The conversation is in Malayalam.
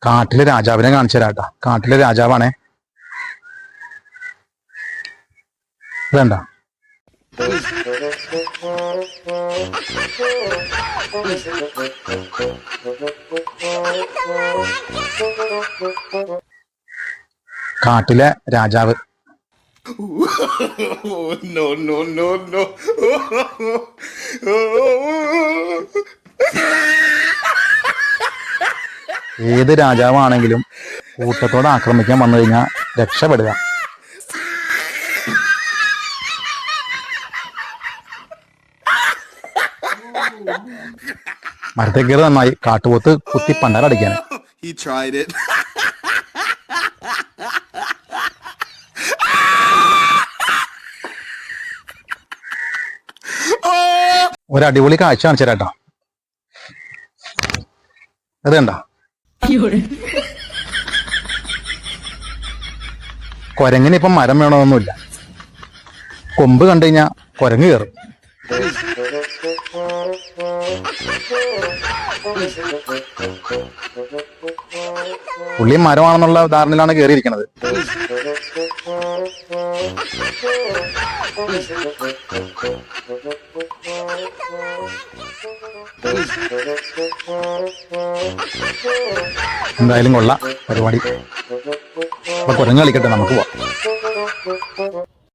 കാട്ടിലെ രാജാവിനെ കാണിച്ചു തരാട്ടാ. കാട്ടിലെ രാജാവാണേ. വേണ്ട, കാട്ടിലെ രാജാവ്. No, no, no, no. ഏത് രാജാവാണെങ്കിലും കൂട്ടത്തോടെ ആക്രമിക്കാൻ വന്നു കഴിഞ്ഞാൽ രക്ഷപ്പെടുക. മരത്തെ കയറി നന്നായി. കാട്ടുപോത്ത് കുത്തി പണ്ടാരടിക്കാന്. He tried it. ഒരടിപൊളി കാഴ്ച കാണിച്ചു തരാട്ടോ. അത് കണ്ട, കൊരങ്ങിന് ഇപ്പം മരം വേണമെന്നൊന്നുമില്ല. കൊമ്പ് കണ്ടു കഴിഞ്ഞാൽ കൊരങ്ങ് കയറും. പുള്ളി മരമാണെന്നുള്ള ധാരണയിലാണ് കയറിയിരിക്കുന്നത്. എന്തായാലും കൊള്ളാം പരിപാടി. അപ്പൊ കുരങ്ങ് കളിക്കട്ടെ, നമുക്ക് പോവാം.